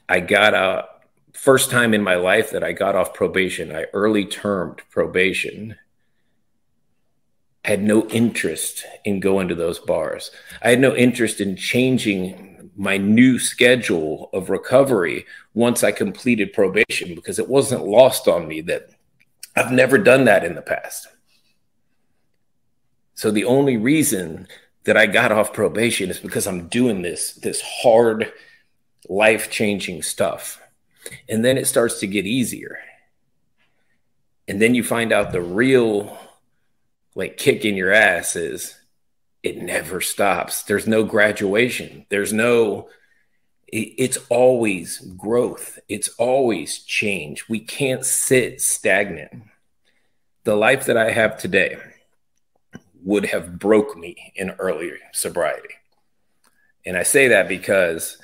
I got out, first time in my life that I got off probation. I early termed probation. I had no interest in going to those bars. I had no interest in changing my new schedule of recovery once I completed probation, because it wasn't lost on me that I've never done that in the past. So the only reason that I got off probation is because I'm doing this hard, life-changing stuff. And then it starts to get easier. And then you find out the real like kick in your ass is it never stops. There's no graduation. It's always growth. It's always change. We can't sit stagnant. The life that I have today would have broke me in earlier sobriety. And I say that because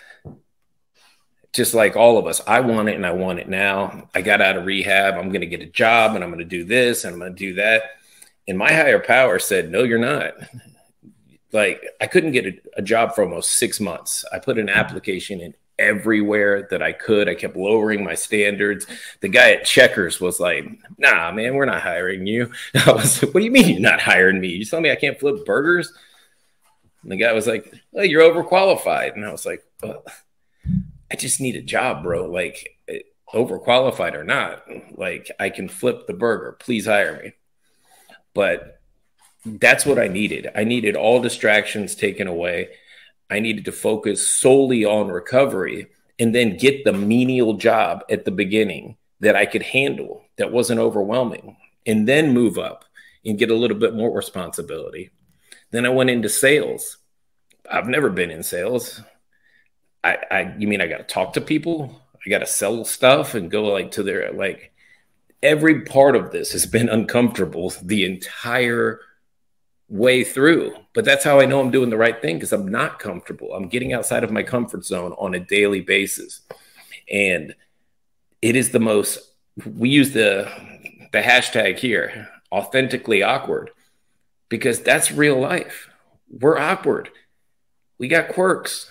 just like all of us, I want it and I want it now. I got out of rehab. I'm going to get a job and I'm going to do this and I'm going to do that. And my higher power said, no, you're not. Like, I couldn't get a job for almost 6 months. I put an application in everywhere that I could. I kept lowering my standards. The guy at Checkers was like, nah, man, we're not hiring you. I was like, what do you mean you're not hiring me? You tell me I can't flip burgers? And the guy was like, well, you're overqualified. And I was like, well, I just need a job, bro. Like, overqualified or not, like, I can flip the burger. Please hire me. But that's what I needed. I needed all distractions taken away. I needed to focus solely on recovery and then get the menial job at the beginning that I could handle, that wasn't overwhelming, and then move up and get a little bit more responsibility. Then I went into sales. I've never been in sales. You mean I got to talk to people? I got to sell stuff and go like to their, like, every part of this has been uncomfortable the entire way through. But that's how I know I'm doing the right thing, because I'm not comfortable. I'm getting outside of my comfort zone on a daily basis. And it is the most, we use the hashtag here, authentically awkward, because that's real life. We're awkward. We got quirks.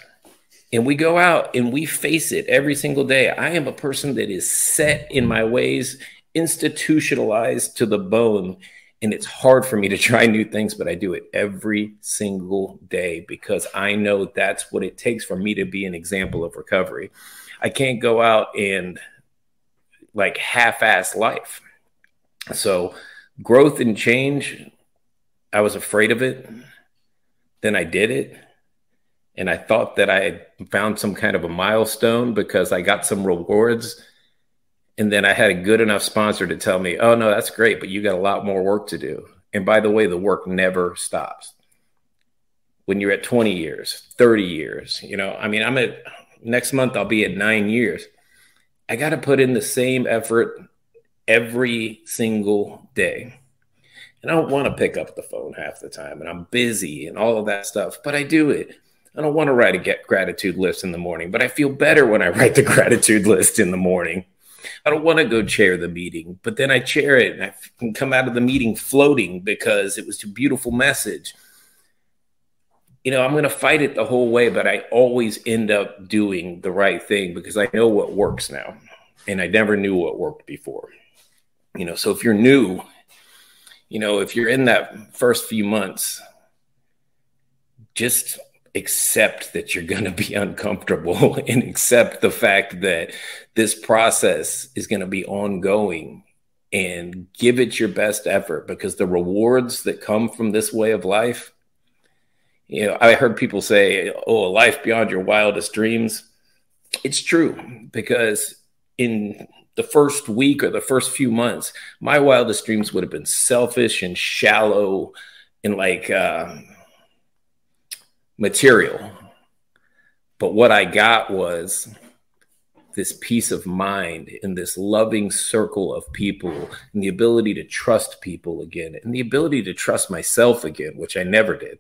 And we go out and we face it every single day. I am a person that is set in my ways, institutionalized to the bone. And it's hard for me to try new things, but I do it every single day because I know that's what it takes for me to be an example of recovery. I can't go out and like half-ass life. So growth and change, I was afraid of it. Then I did it. And I thought that I had found some kind of a milestone because I got some rewards. And then I had a good enough sponsor to tell me, oh, no, that's great, but you got a lot more work to do. And by the way, the work never stops. When you're at 20 years, 30 years, next month I'll be at 9 years. I got to put in the same effort every single day. And I don't want to pick up the phone half the time, and I'm busy and all of that stuff, but I do it. I don't want to write a gratitude list in the morning, but I feel better when I write the gratitude list in the morning. I don't want to go chair the meeting, but then I chair it and I can come out of the meeting floating because it was a beautiful message. I'm going to fight it the whole way, but I always end up doing the right thing because I know what works now. And I never knew what worked before. So if you're new, if you're in that first few months, just accept that you're going to be uncomfortable and accept the fact that this process is going to be ongoing, and give it your best effort, because the rewards that come from this way of life, I heard people say, oh, a life beyond your wildest dreams. It's true, because in the first week or the first few months, my wildest dreams would have been selfish and shallow and material. But what I got was this peace of mind and this loving circle of people, and the ability to trust people again, and the ability to trust myself again, which I never did.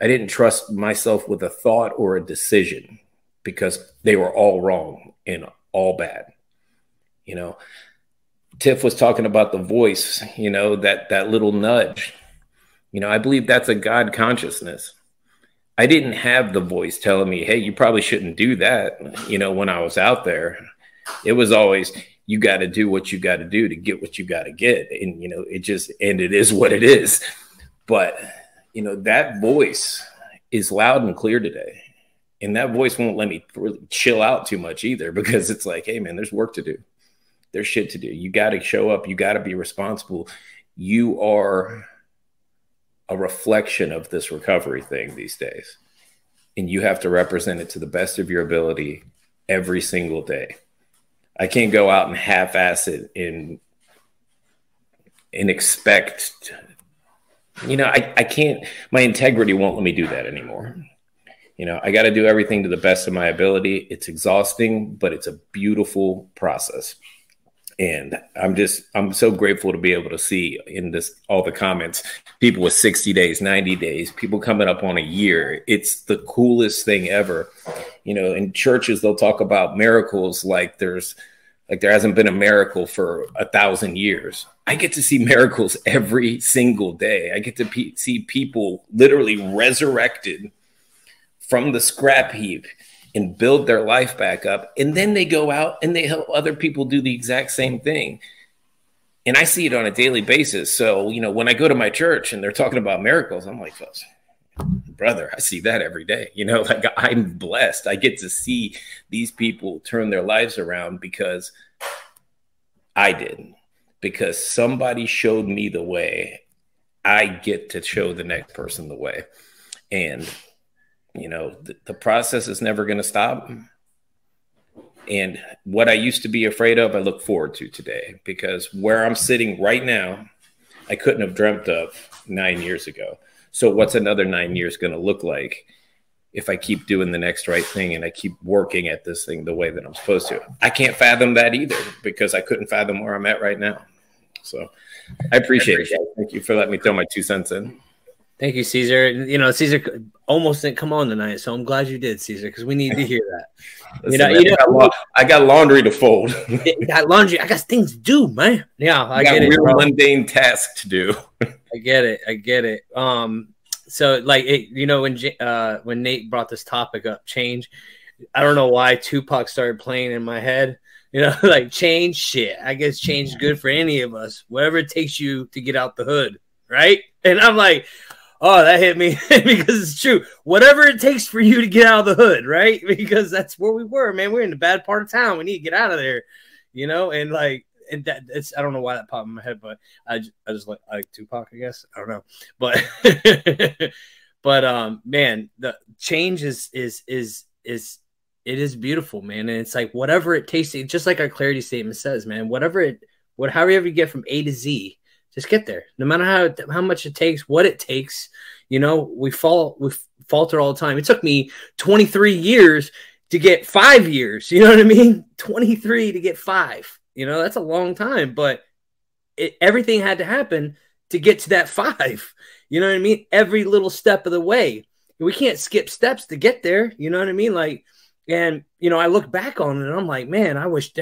I didn't trust myself with a thought or a decision because they were all wrong and all bad. Tiff was talking about the voice, that little nudge. I believe that's a God consciousness. I didn't have the voice telling me, hey, you probably shouldn't do that. When I was out there, it was always, you got to do what you got to do to get what you got to get. And, it is what it is. But, that voice is loud and clear today. And that voice won't let me really chill out too much either, because it's like, hey, man, there's work to do. There's shit to do. You got to show up. You got to be responsible. You are a reflection of this recovery thing these days. And you have to represent it to the best of your ability every single day. I can't go out and half-ass it and expect, I can't, my integrity won't let me do that anymore. I got to do everything to the best of my ability. It's exhausting, but it's a beautiful process. And I'm so grateful to be able to see in all the comments, people with 60 days, 90 days, people coming up on a year. It's the coolest thing ever. In churches, they'll talk about miracles like there hasn't been a miracle for 1,000 years. I get to see miracles every single day. I get to see people literally resurrected from the scrap heap and build their life back up. And then they go out and they help other people do the exact same thing. And I see it on a daily basis. So, when I go to my church and they're talking about miracles, I'm like, brother, I see that every day. I'm blessed. I get to see these people turn their lives around because I did. Because somebody showed me the way. I get to show the next person the way. And the process is never going to stop. And what I used to be afraid of, I look forward to today, because where I'm sitting right now, I couldn't have dreamt of 9 years ago. So what's another 9 years going to look like if I keep doing the next right thing and I keep working at this thing the way that I'm supposed to? I can't fathom that either, because I couldn't fathom where I'm at right now. So I appreciate it. Thank you for letting me throw my 2 cents in. Thank you, Cesar. You know, Cesar almost didn't come on tonight, so I'm glad you did, Cesar, because we need to hear that. Listen, I got laundry to fold. Got laundry. I got things to do, man. Yeah, I get it. Real mundane tasks to do. I get it. So like when Nate brought this topic up, change. I don't know why Tupac started playing in my head. You know, like change shit. I guess change is good for any of us. Whatever it takes you to get out the hood, right? And I'm like, oh, that hit me because it's true. Whatever it takes for you to get out of the hood, right? Because that's where we were, man. We're in the bad part of town. We need to get out of there, you know. And like, it's I don't know why that popped in my head, but I just like Tupac, I guess. I don't know, but but man, the change is it is beautiful, man. And it's like whatever it takes, just like our clarity statement says, man. However you get from A to Z. Just get there, no matter how much it takes, what it takes. You know, we falter all the time. It took me 23 years to get 5 years. You know what I mean? 23 to get 5. You know, that's a long time, but everything had to happen to get to that 5. You know what I mean? Every little step of the way. We can't skip steps to get there. You know what I mean? Like, and, you know, I look back on it and I'm like, man, I wish,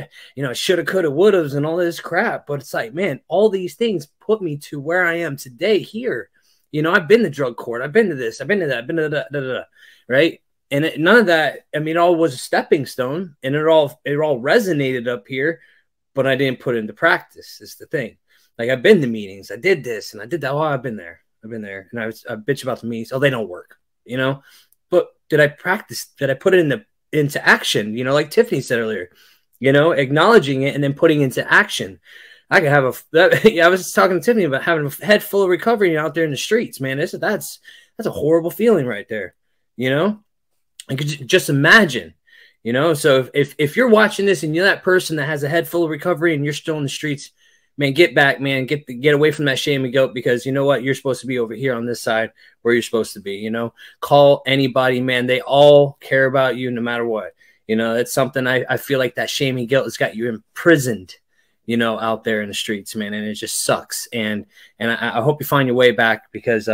shoulda, coulda, wouldas and all this crap. But it's like, man, all these things put me to where I am today here. You know, I've been to drug court. I've been to this. I've been to that. I've been to that, right? And none of that, I mean, it all was a stepping stone and it all resonated up here, but I didn't put it into practice is the thing. Like I've been to meetings. I did this and I did that. Oh, I've been there. And I bitch about the meetings. Oh, they don't work, you know? But did I practice? Did I put it into action, you know, like Tiffany said earlier, you know, acknowledging it and then putting into action. I could have I was talking to Tiffany about having a head full of recovery out there in the streets, man. That's a horrible feeling right there, you know. I could just imagine, you know. So if you're watching this and you're that person that has a head full of recovery and you're still in the streets, man, get back, man, get away from that shame and guilt, because you know what, you're supposed to be over here on this side where you're supposed to be. You know, call anybody, man. They all care about you no matter what. You know, it's something I feel like that shame and guilt has got you imprisoned, you know, out there in the streets, man, and it just sucks. And I hope you find your way back, because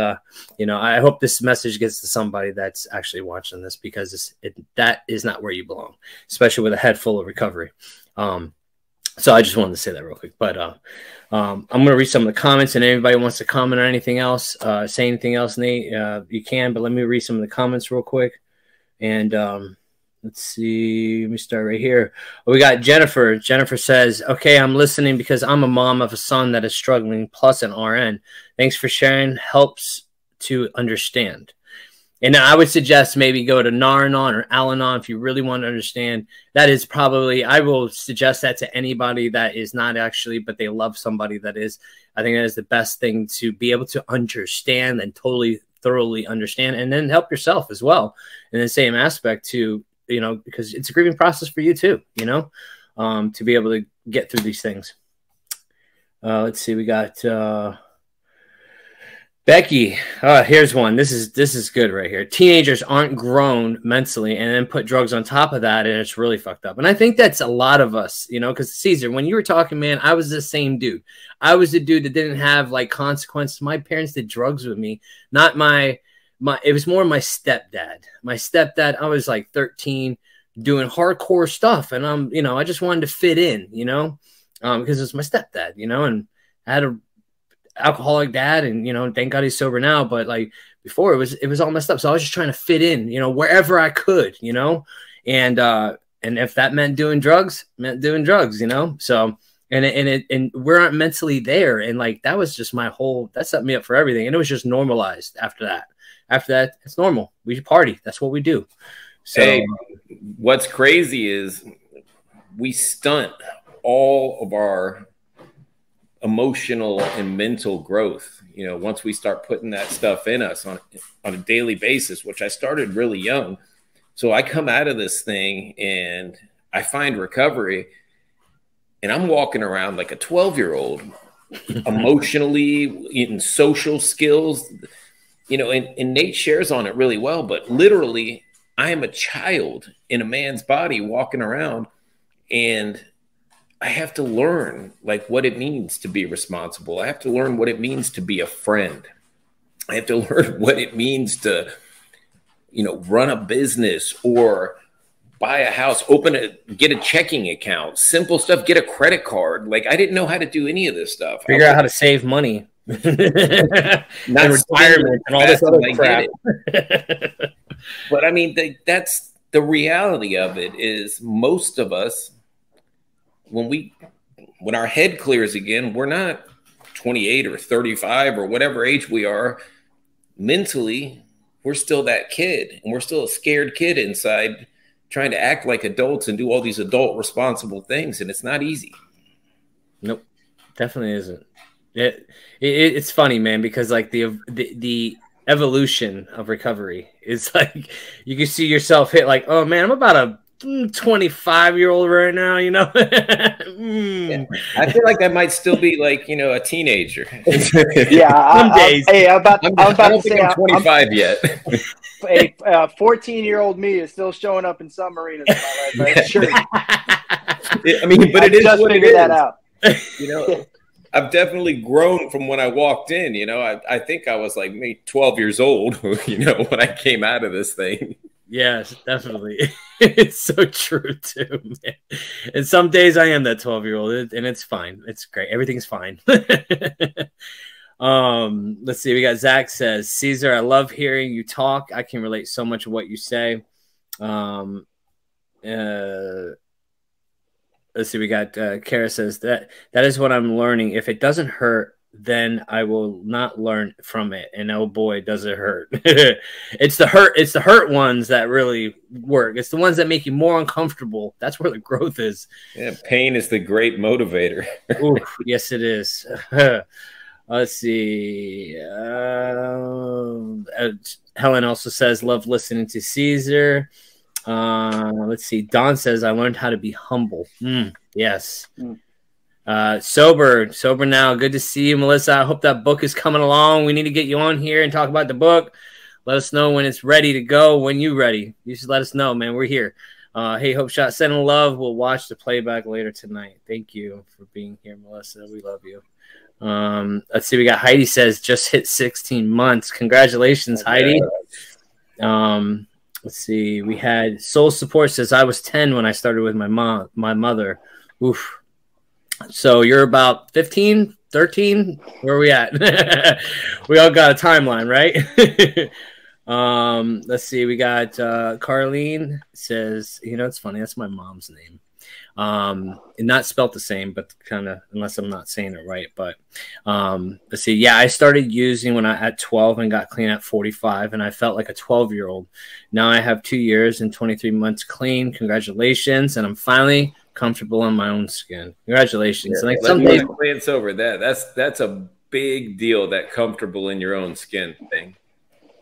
you know, I hope this message gets to somebody that's actually watching this, because that is not where you belong, especially with a head full of recovery. So I just wanted to say that real quick, but I'm going to read some of the comments, and anybody wants to comment on anything else, say anything else, Nate, you can, but let me read some of the comments real quick. And let's see, let me start right here. We got Jennifer. Jennifer says, okay, I'm listening because I'm a mom of a son that is struggling, plus an RN. Thanks for sharing. Helps to understand. And I would suggest maybe go to Nar-Anon or Al-Anon if you really want to understand. That is probably, I will suggest that to anybody that is not actually, but they love somebody that is. I think that is the best thing to be able to understand and thoroughly understand, and then help yourself as well in the same aspect too, you know, because it's a grieving process for you too, you know, to be able to get through these things. Let's see, we got Becky. Here's one. This is good right here. Teenagers aren't grown mentally and then put drugs on top of that, and it's really fucked up. And I think that's a lot of us, you know, because Cesar, when you were talking, man, I was the same dude. I was the dude that didn't have like consequences. My parents did drugs with me, not my it was more my stepdad. My stepdad, I was like 13 doing hardcore stuff, and you know, I just wanted to fit in, you know, because it's my stepdad, you know, and I had a alcoholic dad, and you know, thank God he's sober now, but like before it was all messed up. So I was just trying to fit in, you know, wherever I could, you know, and if that meant doing drugs, you know. So and we aren't mentally there, and like that was just that set me up for everything, and it was just normalized after that. After that, it's normal. We party. That's what we do. So hey, what's crazy is we stunt all of our emotional and mental growth, you know, once we start putting that stuff in us on a daily basis, which I started really young. So I come out of this thing and I find recovery, and I'm walking around like a 12-year-old emotionally, in social skills, you know, and Nate shares on it really well, but literally I am a child in a man's body walking around, and I have to learn like what it means to be responsible. I have to learn what it means to be a friend. I have to learn what it means to, run a business or buy a house, get a checking account, simple stuff, get a credit card. Like I didn't know how to do any of this stuff. Figure out how to save money. Not retirement and all this other crap. But I mean, that's the reality of it is most of us, when our head clears again, we're not 28 or 35 or whatever age we are. Mentally, we're still that kid, and we're still a scared kid inside trying to act like adults and do all these adult responsible things, and it's not easy. Nope, definitely isn't. It's funny, man, because like the evolution of recovery is like you can see yourself hit like, oh man, I'm about a 25-year-old right now, Yeah. I feel like I might still be like, a teenager. Yeah, some days. I'm about to say I'm 25 yet. A 14-year-old me is still showing up in some arenas in my life. Right? Sure. I mean, but it is just what it figured is. that out. I've definitely grown from when I walked in. I think I was like maybe 12 years old, when I came out of this thing. Yes, definitely. It's so true too, man. And some days I am that 12-year-old, and it's fine. It's great. Everything's fine. Let's see. We got Zach says, Cesar, I love hearing you talk. I can relate so much of what you say. Let's see. We got Kara says that is what I'm learning. If it doesn't hurt, then I will not learn from it. And oh boy, does it hurt. It's the hurt ones that really work. It's the ones that make you more uncomfortable. That's where the growth is. Yeah, pain is the great motivator. Ooh, yes, it is. Let's see. Helen also says, love listening to Cesar. Let's see. Don says, I learned how to be humble. Yes. Sober now. Good to see you, Melissa. I hope that book is coming along. We need to get you on here and talk about the book. Let us know when it's ready to go. When you're ready, you should let us know, man. We're here. Hey, Hope Shot, sending love. We'll watch the playback later tonight. Thank you for being here, Melissa. We love you. Let's see. We got Heidi says just hit 16 months. Congratulations, Heidi. Let's see. We had Soul Support says I was 10 when I started with my mother. Oof. So you're about 15, 13? Where are we at? We all got a timeline, right? Let's see. We got Carlene says, it's funny. That's my mom's name. And not spelt the same, but kind of, unless I'm not saying it right. But let's see. Yeah, I started using when I at 12 and got clean at 45, and I felt like a 12-year-old. Now I have 2 years and 23 months clean. Congratulations, and I'm finally comfortable in my own skin. Congratulations. Yeah, like some days glance over that's a big deal, that comfortable in your own skin thing.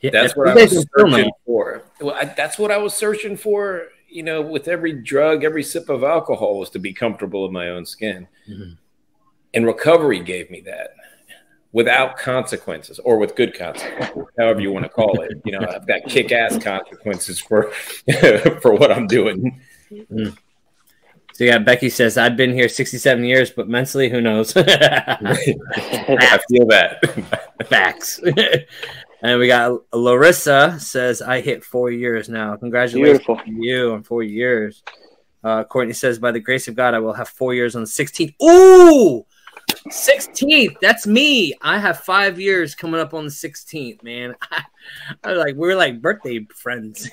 Yeah, that's what I was searching for. Well, that's what I was searching for, with every drug, every sip of alcohol, was to be comfortable in my own skin. Mm-hmm. And recovery gave me that without consequences, or with good consequences, however you want to call it. I've got kick-ass consequences for what I'm doing. Mm-hmm. So yeah, Becky says, I've been here 67 years, but mentally, who knows? I feel that. Facts. And we got Larissa says, I hit 4 years now. Congratulations to you on 4 years. Courtney says, by the grace of God, I will have 4 years on the 16th. Ooh, 16th. That's me. I have 5 years coming up on the 16th, man. We're like birthday friends.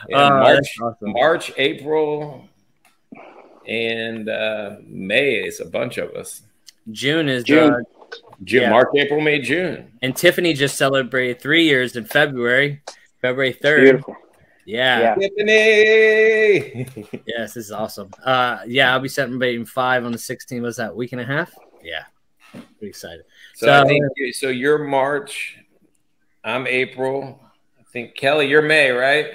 March, April, and May is a bunch of us. June is June. Yeah. March, April, May, June. And Tiffany just celebrated 3 years in February 3rd. Beautiful. Yeah. Tiffany! Yes, this is awesome. I'll be celebrating 5 on the 16th. Was that week and a half? Yeah. Pretty excited. So I think you're March. I'm April. I think Kelly, you're May, right?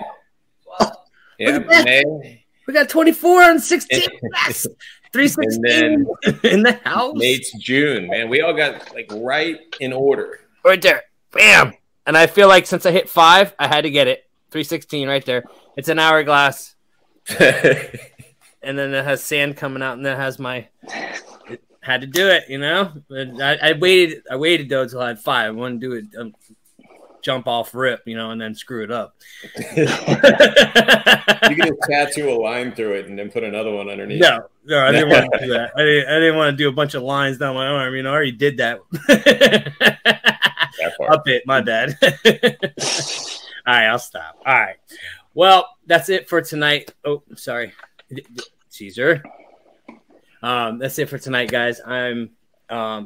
Yeah, May. We got 24 on 16. Yes. 316 in the house. Nate's June, man. We all got right in order. Right there. Bam. And I feel like since I hit 5, I had to get it. 316 right there. It's an hourglass. and then it has sand coming out, and then it has my. It had to do it, you know. I waited though until I had 5. I wanted to do it. Jump off rip, you know, and then screw it up. You can just tattoo a line through it and then put another one underneath. No, I didn't want to do that. I didn't want to do a bunch of lines down my arm. You know, I already did that. Up it, my bad. All right, I'll stop. All right. Well, that's it for tonight. Oh, sorry, Cesar. That's it for tonight, guys. I'm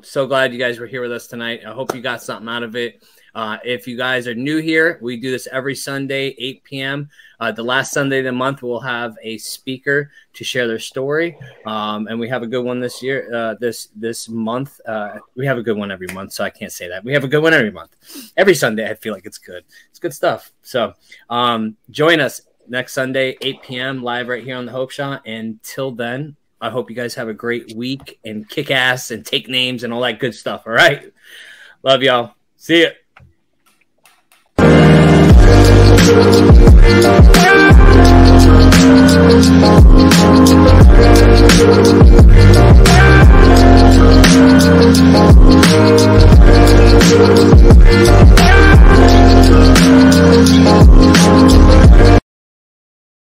so glad you guys were here with us tonight. I hope you got something out of it. If you guys are new here, we do this every Sunday, 8 p.m. The last Sunday of the month, we'll have a speaker to share their story. And we have a good one this year, this month. We have a good one every month, so I can't say that. We have a good one every month. Every Sunday, I feel like it's good. It's good stuff. So join us next Sunday, 8 p.m., live right here on the Hope Shot. Until then, I hope you guys have a great week and kick ass and take names and all that good stuff. All right. Love y'all. See ya.